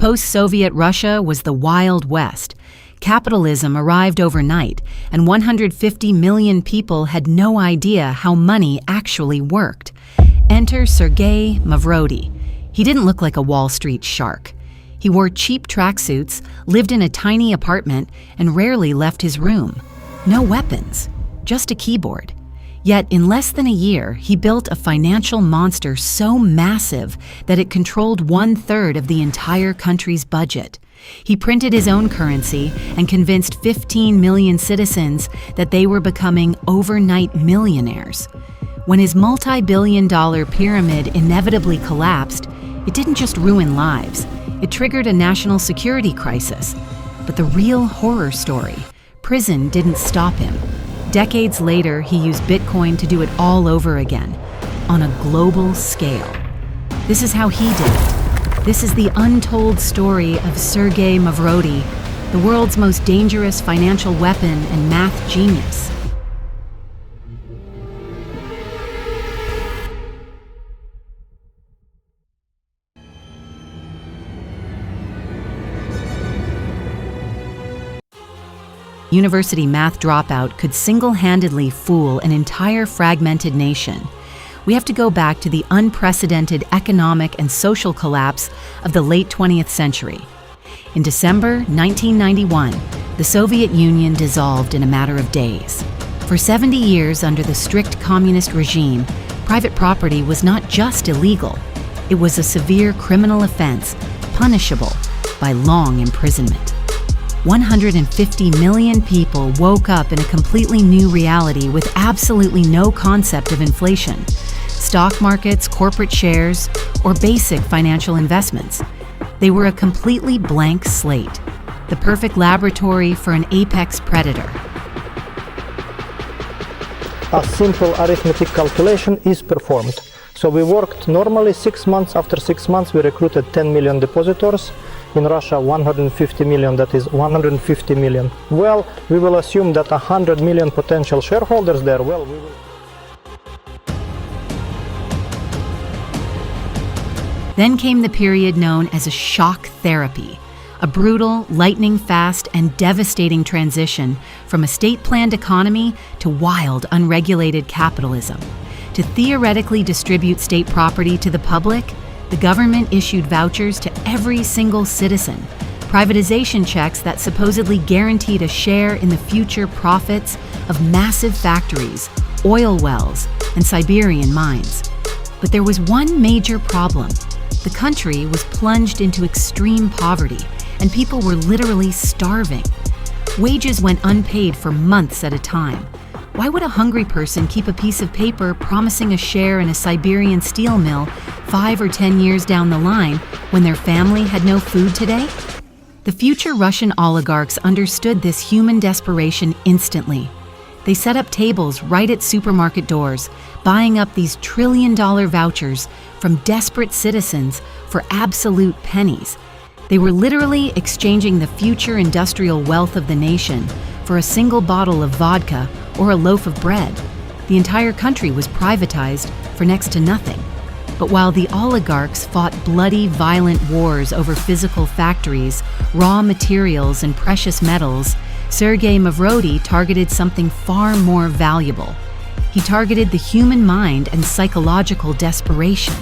Post-Soviet Russia was the Wild West. Capitalism arrived overnight, and 150 million people had no idea how money actually worked. Enter Sergey Mavrodi. He didn't look like a Wall Street shark. He wore cheap tracksuits, lived in a tiny apartment, and rarely left his room. No weapons, just a keyboard. Yet in less than a year, he built a financial monster so massive that it controlled 1/3 of the entire country's budget. He printed his own currency and convinced 15 million citizens that they were becoming overnight millionaires. When his multi-billion-dollar pyramid inevitably collapsed, it didn't just ruin lives, it triggered a national security crisis. But the real horror story, prison didn't stop him. Decades later, he used Bitcoin to do it all over again, on a global scale. This is how he did it. This is the untold story of Sergey Mavrodi, the world's most dangerous financial weapon and math genius. University math dropout could single-handedly fool an entire fragmented nation. We have to go back to the unprecedented economic and social collapse of the late 20th century. In December 1991, the Soviet Union dissolved in a matter of days. For 70 years under the strict communist regime, private property was not just illegal, it was a severe criminal offense, punishable by long imprisonment. 150 million people woke up in a completely new reality with absolutely no concept of inflation, stock markets, corporate shares, or basic financial investments. They were a completely blank slate, the perfect laboratory for an apex predator. A simple arithmetic calculation is performed. So we worked normally 6 months. After 6 months, we recruited 10 million depositors. In Russia, 150 million, that is 150 million. Well, we will assume that 100 million potential shareholders there, well, we will... Then came the period known as a shock therapy, a brutal, lightning-fast, and devastating transition from a state-planned economy to wild, unregulated capitalism. To theoretically distribute state property to the public, the government issued vouchers to every single citizen, privatization checks that supposedly guaranteed a share in the future profits of massive factories, oil wells, and Siberian mines. But there was one major problem. The country was plunged into extreme poverty, and people were literally starving. Wages went unpaid for months at a time. Why would a hungry person keep a piece of paper promising a share in a Siberian steel mill 5 or 10 years down the line when their family had no food today? The future Russian oligarchs understood this human desperation instantly. They set up tables right at supermarket doors, buying up these trillion-dollar vouchers from desperate citizens for absolute pennies. They were literally exchanging the future industrial wealth of the nation for a single bottle of vodka or a loaf of bread. The entire country was privatized for next to nothing. But while the oligarchs fought bloody, violent wars over physical factories, raw materials, and precious metals, Sergey Mavrodi targeted something far more valuable. He targeted the human mind and psychological desperation.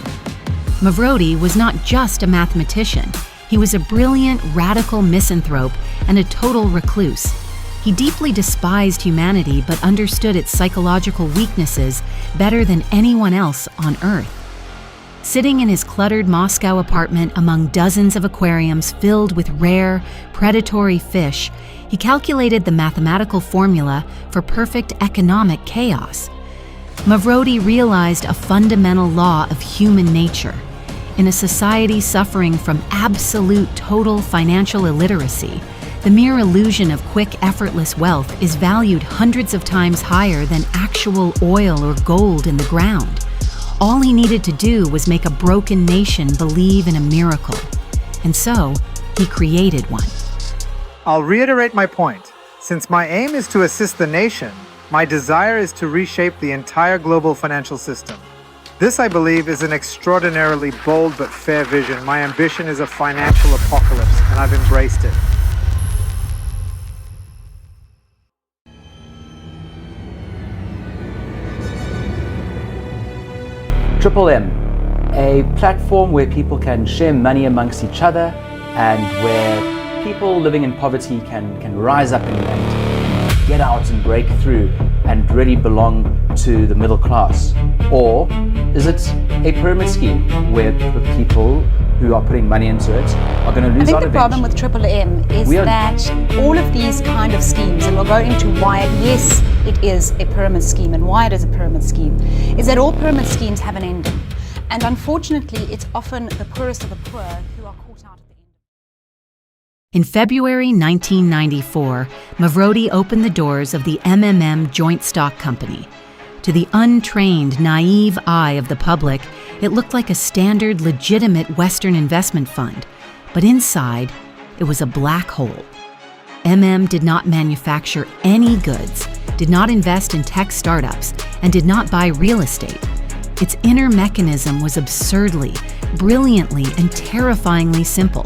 Mavrodi was not just a mathematician. He was a brilliant, radical misanthrope and a total recluse. He deeply despised humanity but understood its psychological weaknesses better than anyone else on Earth. Sitting in his cluttered Moscow apartment among dozens of aquariums filled with rare, predatory fish, he calculated the mathematical formula for perfect economic chaos. Mavrodi realized a fundamental law of human nature. In a society suffering from absolute total financial illiteracy, the mere illusion of quick, effortless wealth is valued hundreds of times higher than actual oil or gold in the ground. All he needed to do was make a broken nation believe in a miracle. And so, he created one. I'll reiterate my point. Since my aim is to assist the nation, my desire is to reshape the entire global financial system. This, I believe, is an extraordinarily bold but fair vision. My ambition is a financial apocalypse, and I've embraced it. Triple M, a platform where people can share money amongst each other and where people living in poverty can rise up and get out and break through and really belong to the middle class? Or is it a pyramid scheme where the people who are putting money into it are going to lose out eventually? I think the problem with Triple M is that all of these kind of schemes, and we'll go into why, yes, it is a pyramid scheme and why it is a pyramid scheme, is that all pyramid schemes have an ending. And unfortunately, it's often the poorest of the poor who are caught out at the end. In February 1994, Mavrodi opened the doors of the Joint Stock Company. To the untrained, naive eye of the public, it looked like a standard, legitimate Western investment fund. But inside, it was a black hole. Did not manufacture any goods, did not invest in tech startups, and did not buy real estate. Its inner mechanism was absurdly, brilliantly, and terrifyingly simple.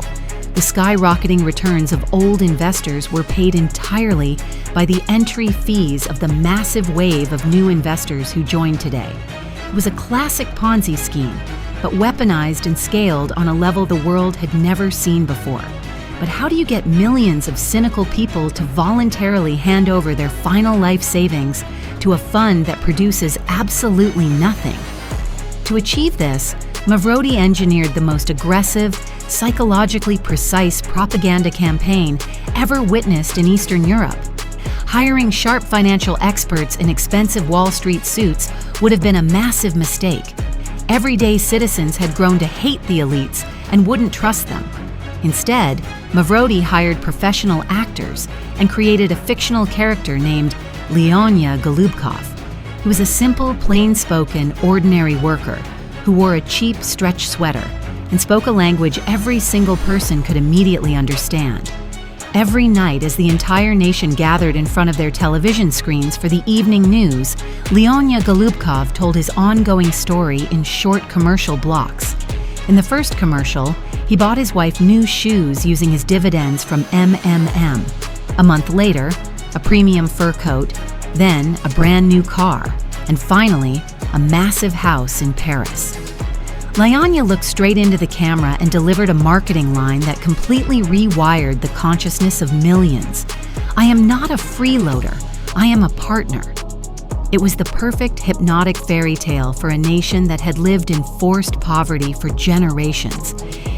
The skyrocketing returns of old investors were paid entirely by the entry fees of the massive wave of new investors who joined today. It was a classic Ponzi scheme, but weaponized and scaled on a level the world had never seen before. But how do you get millions of cynical people to voluntarily hand over their final life savings to a fund that produces absolutely nothing? To achieve this, Mavrodi engineered the most aggressive, psychologically precise propaganda campaign ever witnessed in Eastern Europe. Hiring sharp financial experts in expensive Wall Street suits would have been a massive mistake. Everyday citizens had grown to hate the elites and wouldn't trust them. Instead, Mavrodi hired professional actors and created a fictional character named Leonya Golubkov. He was a simple, plain-spoken, ordinary worker who wore a cheap stretch sweater and spoke a language every single person could immediately understand. Every night, as the entire nation gathered in front of their television screens for the evening news, Leonya Golubkov told his ongoing story in short commercial blocks. In the first commercial, he bought his wife new shoes using his dividends from MMM. A month later, a premium fur coat, then a brand new car, and finally, a massive house in Paris. Leonya looked straight into the camera and delivered a marketing line that completely rewired the consciousness of millions. I am not a freeloader, I am a partner. It was the perfect hypnotic fairy tale for a nation that had lived in forced poverty for generations.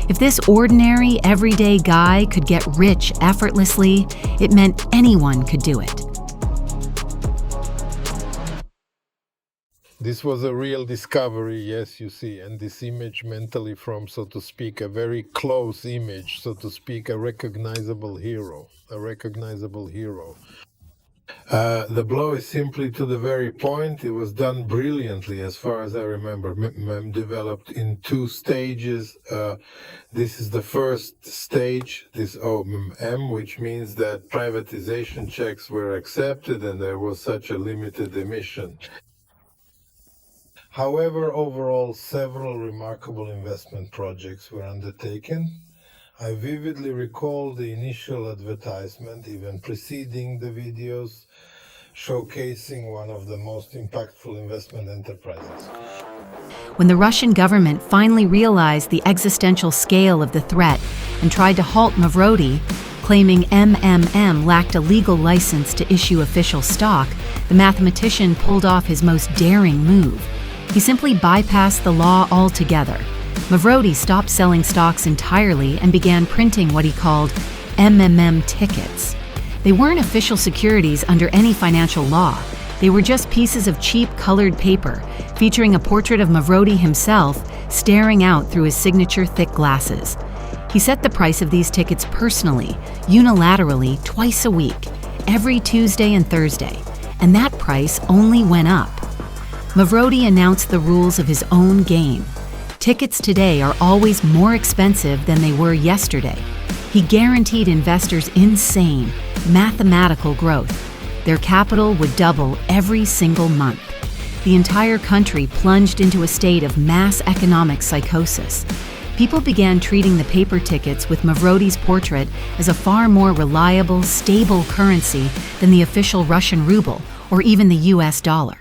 If this ordinary, everyday guy could get rich effortlessly, it meant anyone could do it. This was a real discovery, yes, you see, and this image mentally from, so to speak, a very close image, so to speak, a recognizable hero. The blow is simply to the very point. It was done brilliantly, as far as I remember. Developed in two stages. This is the first stage, this M, which means that privatization checks were accepted and there was such a limited emission. However, overall, several remarkable investment projects were undertaken. I vividly recall the initial advertisement, even preceding the videos, showcasing one of the most impactful investment enterprises. When the Russian government finally realized the existential scale of the threat and tried to halt Mavrodi, claiming MMM lacked a legal license to issue official stock, the mathematician pulled off his most daring move. He simply bypassed the law altogether. Mavrodi stopped selling stocks entirely and began printing what he called MMM tickets. They weren't official securities under any financial law. They were just pieces of cheap colored paper featuring a portrait of Mavrodi himself staring out through his signature thick glasses. He set the price of these tickets personally, unilaterally, twice a week, every Tuesday and Thursday, and that price only went up. Mavrodi announced the rules of his own game. Tickets today are always more expensive than they were yesterday. He guaranteed investors insane, mathematical growth. Their capital would double every single month. the entire country plunged into a state of mass economic psychosis. People began treating the paper tickets with Mavrodi's portrait as a far more reliable, stable currency than the official Russian ruble or even the US dollar.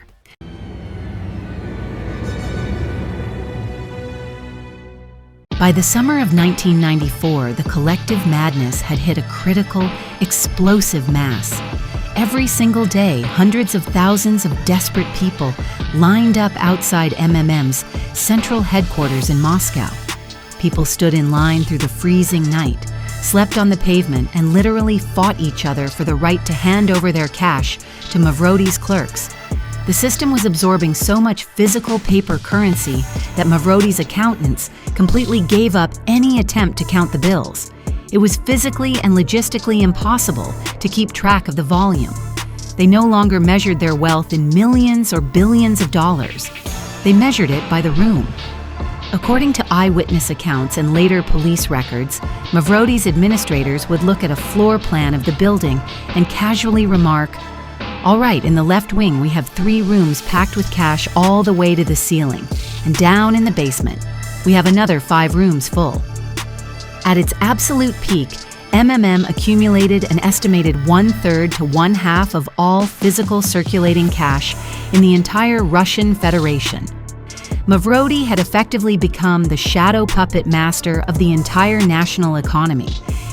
By the summer of 1994, the collective madness had hit a critical, explosive mass. Every single day, hundreds of thousands of desperate people lined up outside MMM's central headquarters in Moscow. People stood in line through the freezing night, slept on the pavement, and literally fought each other for the right to hand over their cash to Mavrodi's clerks. The system was absorbing so much physical paper currency that Mavrodi's accountants completely gave up any attempt to count the bills. It was physically and logistically impossible to keep track of the volume. They no longer measured their wealth in millions or billions of dollars. They measured it by the room. According to eyewitness accounts and later police records, Mavrodi's administrators would look at a floor plan of the building and casually remark, "All right, in the left wing we have 3 rooms packed with cash all the way to the ceiling, and down in the basement we have another 5 rooms full." At its absolute peak, MMM accumulated an estimated 1/3 to 1/2 of all physical circulating cash in the entire Russian Federation. Mavrodi had effectively become the shadow puppet master of the entire national economy.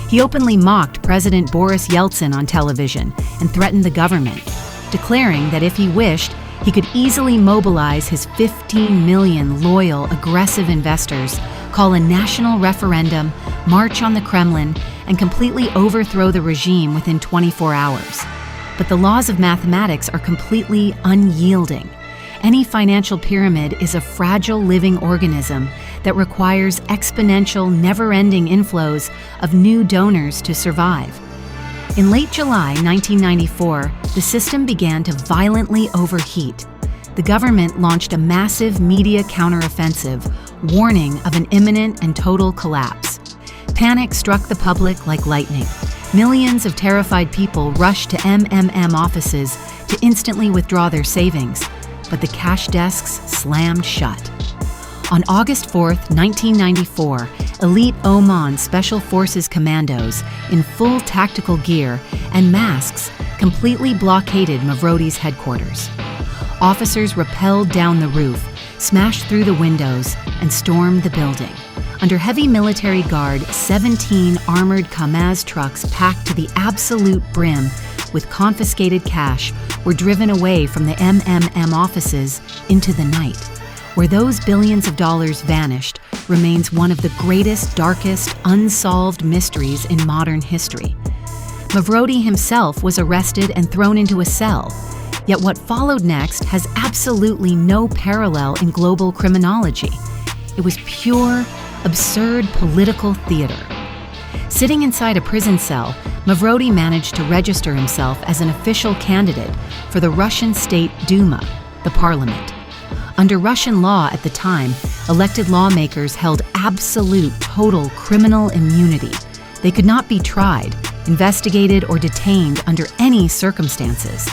He openly mocked President Boris Yeltsin on television and threatened the government, declaring that if he wished, he could easily mobilize his 15 million loyal, aggressive investors, call a national referendum, march on the Kremlin, and completely overthrow the regime within 24 hours. But the laws of mathematics are completely unyielding. Any financial pyramid is a fragile living organism that requires exponential, never-ending inflows of new donors to survive. In late July 1994, the system began to violently overheat. The government launched a massive media counteroffensive, warning of an imminent and total collapse. Panic struck the public like lightning. Millions of terrified people rushed to MMM offices to instantly withdraw their savings, but the cash desks slammed shut. On August 4th, 1994, elite Oman Special Forces commandos in full tactical gear and masks completely blockaded Mavrodi's headquarters. Officers rappelled down the roof, smashed through the windows, and stormed the building. Under heavy military guard, 17 armored Kamaz trucks packed to the absolute brim with confiscated cash were driven away from the MMM offices into the night. Where those billions of dollars vanished remains one of the greatest, darkest, unsolved mysteries in modern history. Mavrodi himself was arrested and thrown into a cell. Yet what followed next has absolutely no parallel in global criminology. It was pure, absurd political theater. Sitting inside a prison cell, Mavrodi managed to register himself as an official candidate for the Russian State Duma, the parliament. Under Russian law at the time, elected lawmakers held absolute, total criminal immunity. They could not be tried, investigated, or detained under any circumstances.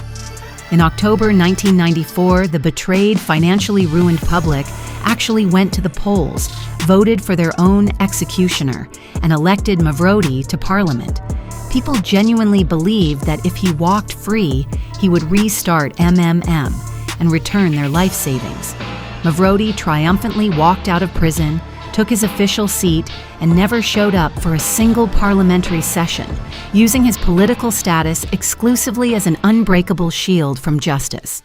In October 1994, the betrayed, financially ruined public actually went to the polls, voted for their own executioner, and elected Mavrodi to parliament. People genuinely believed that if he walked free, he would restart MMM and return their life savings. Mavrodi triumphantly walked out of prison, took his official seat, and never showed up for a single parliamentary session, using his political status exclusively as an unbreakable shield from justice.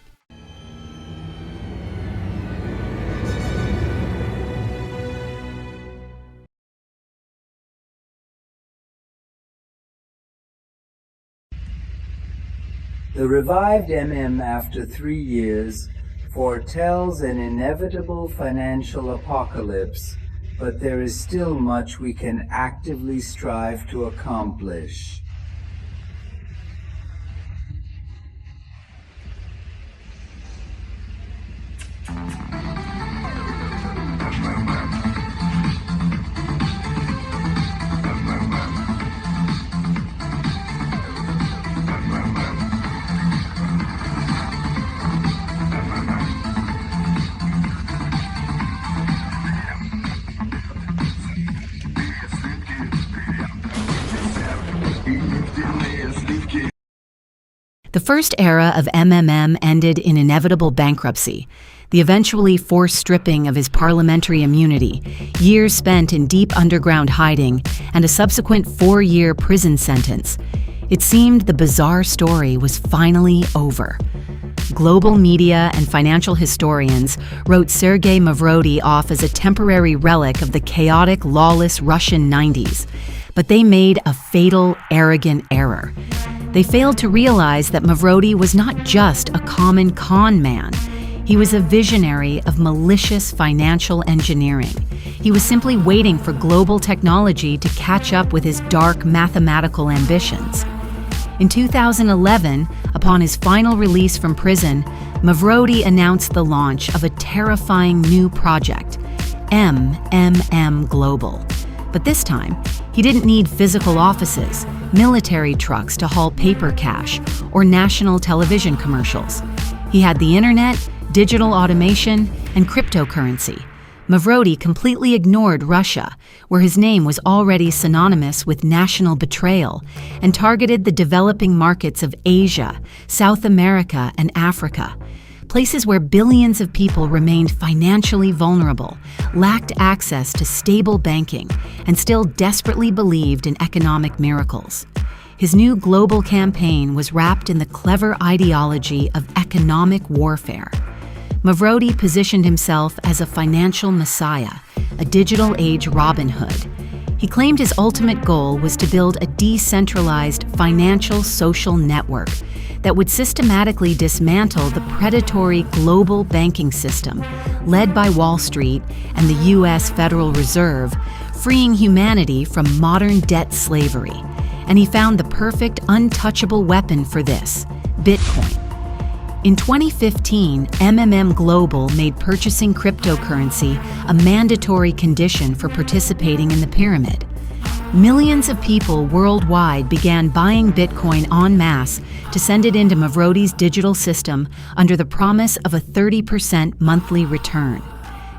The revived MM after 3 years foretells an inevitable financial apocalypse, but there is still much we can actively strive to accomplish. The first era of MMM ended in inevitable bankruptcy, the eventually forced stripping of his parliamentary immunity, years spent in deep underground hiding, and a subsequent 4-year prison sentence. It seemed the bizarre story was finally over. Global media and financial historians wrote Sergey Mavrodi off as a temporary relic of the chaotic, lawless Russian 90s, but they made a fatal, arrogant error. They failed to realize that Mavrodi was not just a common con man. He was a visionary of malicious financial engineering. He was simply waiting for global technology to catch up with his dark mathematical ambitions. In 2011, upon his final release from prison, Mavrodi announced the launch of a terrifying new project, MMM Global. But this time, he didn't need physical offices, military trucks to haul paper cash, or national television commercials. He had the internet, digital automation, and cryptocurrency. Mavrodi completely ignored Russia, where his name was already synonymous with national betrayal, and targeted the developing markets of Asia, South America, and Africa. Places where billions of people remained financially vulnerable, lacked access to stable banking, and still desperately believed in economic miracles. His new global campaign was wrapped in the clever ideology of economic warfare. Mavrodi positioned himself as a financial messiah, a digital age Robin Hood. He claimed his ultimate goal was to build a decentralized financial social network that would systematically dismantle the predatory global banking system led by Wall Street and the U.S. Federal Reserve, freeing humanity from modern debt slavery. And he found the perfect untouchable weapon for this: Bitcoin. In 2015, MMM Global made purchasing cryptocurrency a mandatory condition for participating in the pyramid. Millions of people worldwide began buying Bitcoin en masse to send it into Mavrodi's digital system under the promise of a 30% monthly return.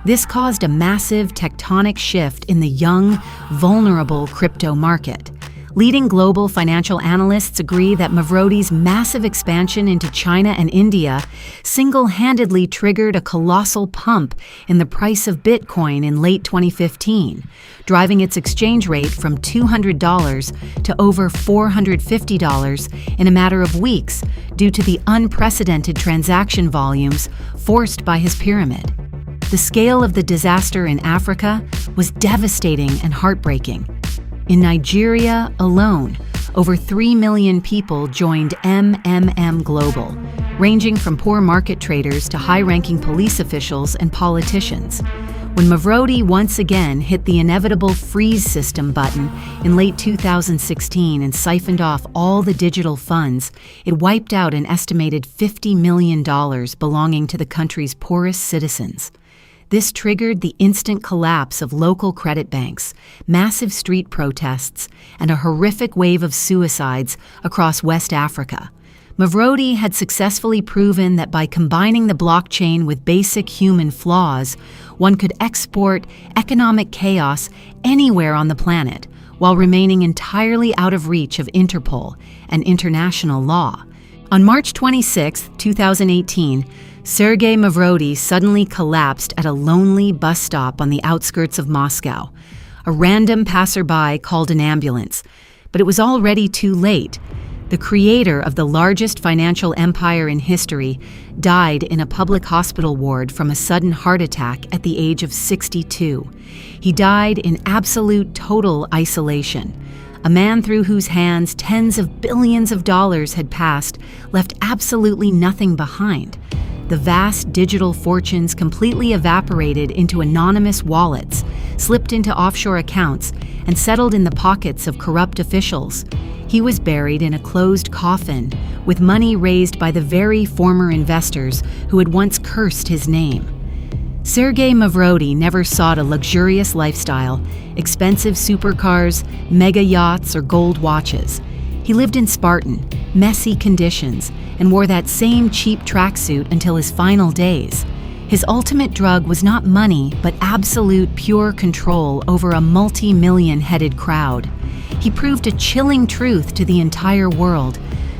This caused a massive tectonic shift in the young, vulnerable crypto market. Leading global financial analysts agree that Mavrodi's massive expansion into China and India single-handedly triggered a colossal pump in the price of Bitcoin in late 2015, driving its exchange rate from $200 to over $450 in a matter of weeks due to the unprecedented transaction volumes forced by his pyramid. The scale of the disaster in Africa was devastating and heartbreaking. In Nigeria alone, over 3 million people joined MMM Global, ranging from poor market traders to high-ranking police officials and politicians. When Mavrodi once again hit the inevitable freeze system button in late 2016 and siphoned off all the digital funds, it wiped out an estimated $50 million belonging to the country's poorest citizens. This triggered the instant collapse of local credit banks, massive street protests, and a horrific wave of suicides across West Africa. Mavrodi had successfully proven that by combining the blockchain with basic human flaws, one could export economic chaos anywhere on the planet while remaining entirely out of reach of Interpol and international law. On March 26, 2018, Sergey Mavrodi suddenly collapsed at a lonely bus stop on the outskirts of Moscow. A random passerby called an ambulance, but it was already too late. The creator of the largest financial empire in history died in a public hospital ward from a sudden heart attack at the age of 62. He died in absolute total isolation. A man through whose hands tens of billions of dollars had passed left absolutely nothing behind. The vast digital fortunes completely evaporated into anonymous wallets, slipped into offshore accounts, and settled in the pockets of corrupt officials. He was buried in a closed coffin, with money raised by the very former investors who had once cursed his name. Sergey Mavrodi never sought a luxurious lifestyle, expensive supercars, mega yachts, or gold watches. He lived in Spartan, messy conditions, and wore that same cheap tracksuit until his final days. His ultimate drug was not money, but absolute pure control over a multi-million-headed crowd. He proved a chilling truth to the entire world.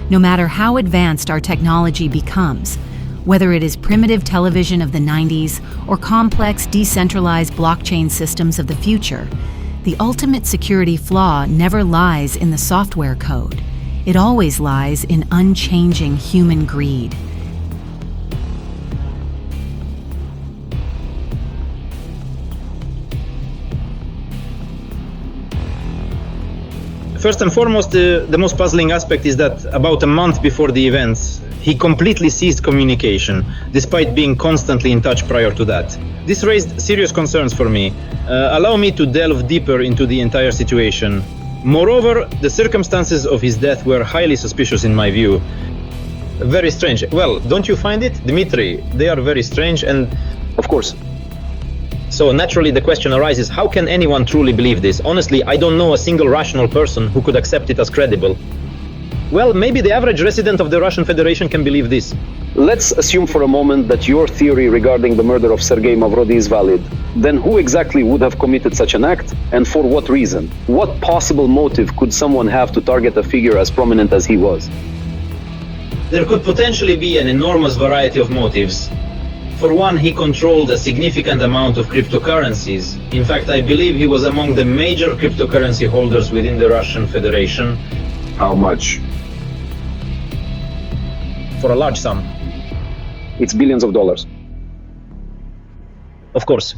No matter how advanced our technology becomes, whether it is primitive television of the 90s or complex decentralized blockchain systems of the future, the ultimate security flaw never lies in the software code. It always lies in unchanging human greed. First and foremost, the most puzzling aspect is that about a month before the events, he completely ceased communication, despite being constantly in touch prior to that. This raised serious concerns for me. Allow me to delve deeper into the entire situation. Moreover, the circumstances of his death were highly suspicious in my view. Very strange. Well, don't you find it, Dmitry? They are very strange and... Of course. So naturally the question arises, how can anyone truly believe this? Honestly, I don't know a single rational person who could accept it as credible. Well, maybe the average resident of the Russian Federation can believe this. Let's assume for a moment that your theory regarding the murder of Sergey Mavrodi is valid. Then who exactly would have committed such an act, and for what reason? What possible motive could someone have to target a figure as prominent as he was? There could potentially be an enormous variety of motives. For one, he controlled a significant amount of cryptocurrencies. In fact, I believe he was among the major cryptocurrency holders within the Russian Federation. How much? For a large sum. It's billions of dollars. Of course.